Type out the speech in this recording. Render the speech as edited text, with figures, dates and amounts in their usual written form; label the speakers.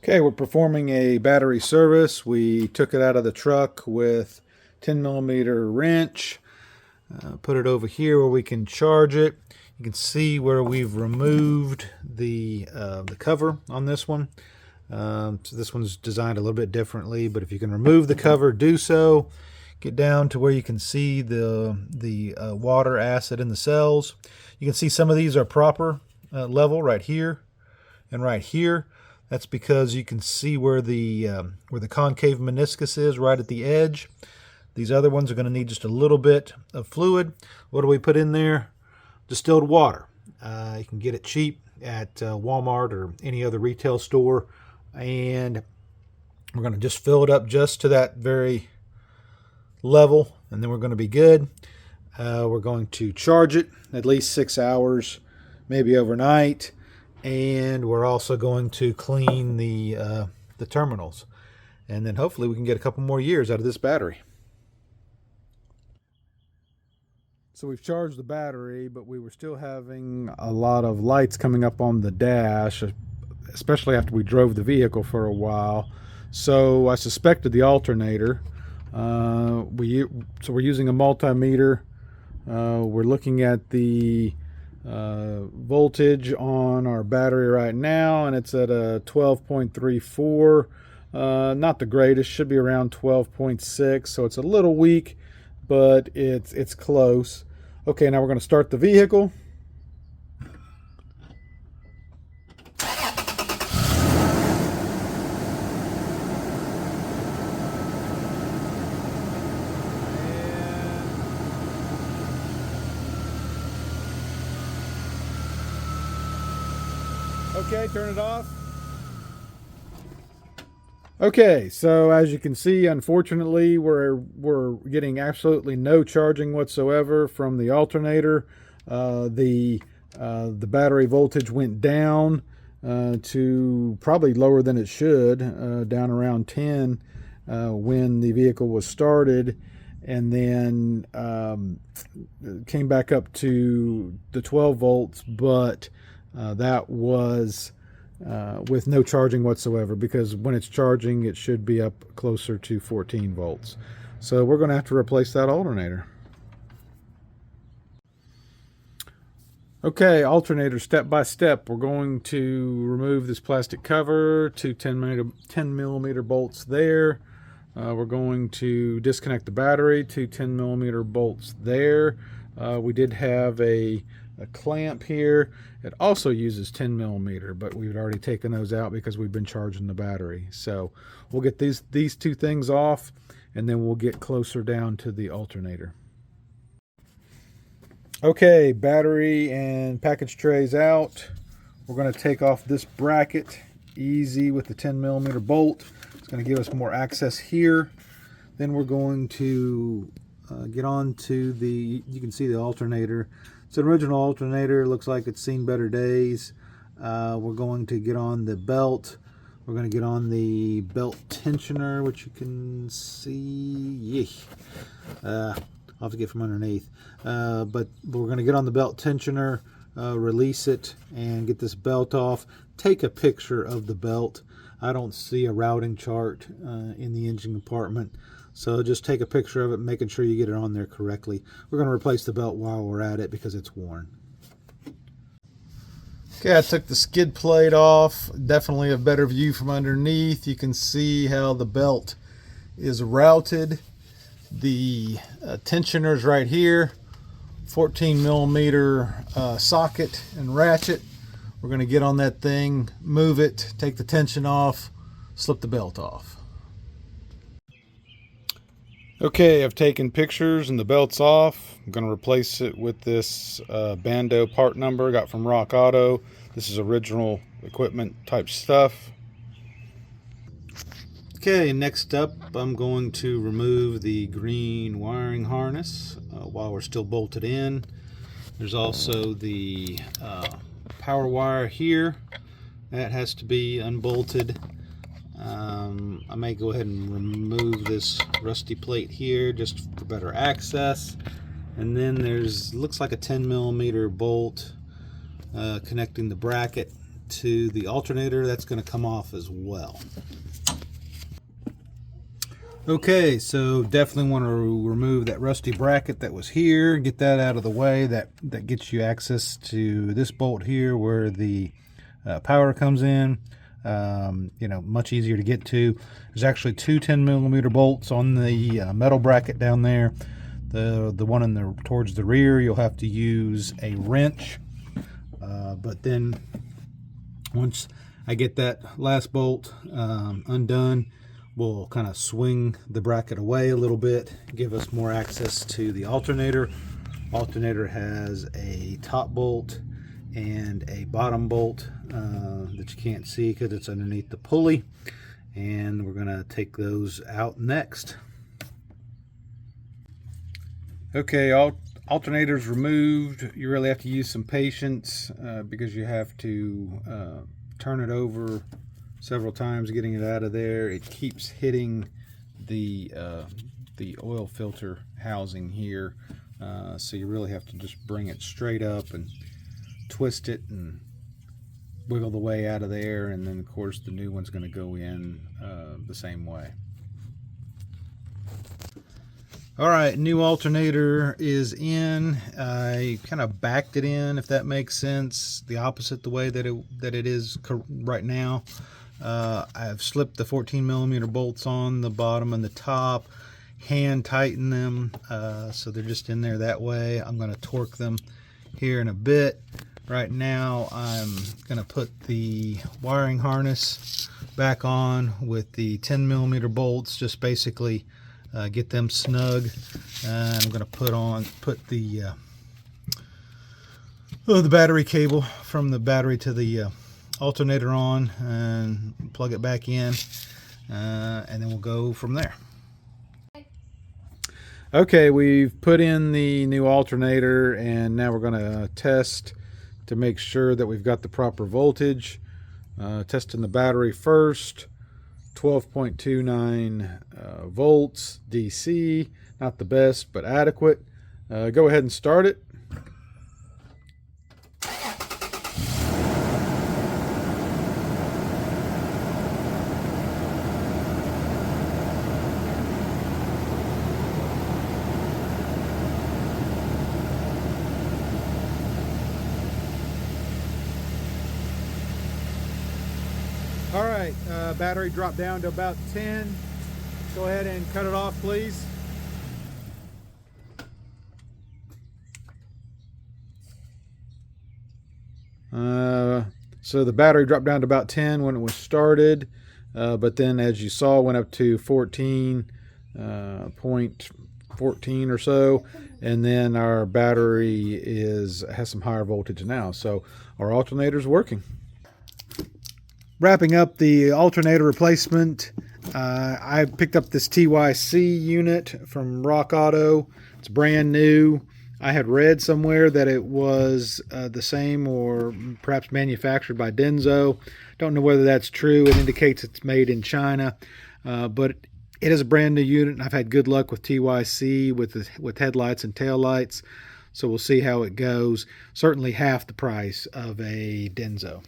Speaker 1: Okay, we're performing a battery service. We took it out of the truck with 10mm wrench, put it over here where we can charge it. You can see where we've removed the cover on this one. So this one's designed a little bit differently, but if you can remove the cover, do so. Get down to where you can see the water, acid in the cells. You can see some of these are proper level right here and right here. That's because you can see where the concave meniscus is right at the edge. These other ones are going to need just a little bit of fluid. What do we put in there? Distilled water. You can get it cheap at Walmart or any other retail store. And we're going to just fill it up just to that very level, and then we're going to be good. We're going to charge it at least 6 hours, maybe overnight. And we're also going to clean the terminals, and then hopefully we can get a couple more years out of this battery. So we've charged the battery, but we were still having a lot of lights coming up on the dash, especially after we drove the vehicle for a while. So I suspected the alternator. So we're using a multimeter. We're looking at the voltage on our battery right now, and it's at a 12.34. Not the greatest, should be around 12.6, so it's a little weak, but it's close. Okay, now we're going to start the vehicle. Okay, turn it off. Okay, so as you can see, unfortunately, we're getting absolutely no charging whatsoever from the alternator. The battery voltage went down to probably lower than it should, down around 10 when the vehicle was started, and then came back up to the 12 volts, but that was with no charging whatsoever, because when it's charging it should be up closer to 14 volts. So we're going to have to replace that alternator. Okay, alternator step by step. We're going to remove this plastic cover, two 10mm bolts there. We're going to disconnect the battery, two 10mm bolts there. We did have a clamp here. It also uses 10mm, but we've already taken those out because we've been charging the battery. So we'll get these two things off, and then we'll get closer down to the alternator. Okay, battery and package trays out. We're going to take off this bracket, easy with the 10mm bolt. It's going to give us more access here. Then we're going to get on to you can see the alternator. It's an original alternator. Looks like it's seen better days. We're going to get on the belt. We're going to get on the belt tensioner, which you can see. I'll have to get from underneath. But we're going to get on the belt tensioner, release it, and get this belt off. Take a picture of the belt. I don't see a routing chart in the engine compartment. So just take a picture of it, making sure you get it on there correctly. We're going to replace the belt while we're at it because it's worn. Okay, I took the skid plate off. Definitely a better view from underneath. You can see how the belt is routed. The tensioner's right here. 14mm socket and ratchet. We're going to get on that thing, move it, take the tension off, slip the belt off. Okay, I've taken pictures and the belt's off. I'm going to replace it with this Bando part number I got from Rock Auto. This is original equipment type stuff. Okay, next up I'm going to remove the green wiring harness while we're still bolted in. There's also the power wire here. That has to be unbolted. I may go ahead and remove this rusty plate here just for better access. And then looks like a 10mm bolt connecting the bracket to the alternator, that's going to come off as well. Okay, so definitely want to remove that rusty bracket that was here, get that out of the way. That gets you access to this bolt here where the power comes in. Much easier to get to. There's actually two 10mm bolts on the metal bracket down there. The one towards the rear, you'll have to use a wrench. But then once I get that last bolt undone, we'll kind of swing the bracket away a little bit, give us more access to the alternator. Alternator has a top bolt and a bottom bolt that you can't see because it's underneath the pulley, and we're going to take those out next. Okay, alternator's removed. You really have to use some patience because you have to turn it over several times getting it out of there. It keeps hitting the oil filter housing here, so you really have to just bring it straight up and twist it and wiggle the way out of there, and then of course the new one's going to go in the same way. Alright, new alternator is in. I kind of backed it in, if that makes sense, the opposite the way that it is right now. I've slipped the 14mm bolts on the bottom and the top, hand tighten them so they're just in there that way. I'm going to torque them here in a bit. Right now I'm going to put the wiring harness back on with the 10mm bolts, just basically get them snug. And I'm going to put the battery cable from the battery to the alternator on and plug it back in, and then we'll go from there. Okay, we've put in the new alternator, and now we're going to test to make sure that we've got the proper voltage. Testing the battery first. 12.29 volts DC, not the best but adequate. Go ahead and start it. All right, battery dropped down to about 10. Go ahead and cut it off, please. So the battery dropped down to about 10 when it was started, but then as you saw, went up to 14.14 or so, and then our battery has some higher voltage now. So our alternator's working. Wrapping up the alternator replacement, I picked up this TYC unit from Rock Auto. It's brand new. I had read somewhere that it was the same or perhaps manufactured by Denso. Don't know whether that's true. It indicates it's made in China, but it is a brand new unit, and I've had good luck with TYC with headlights and taillights. So we'll see how it goes. Certainly half the price of a Denso.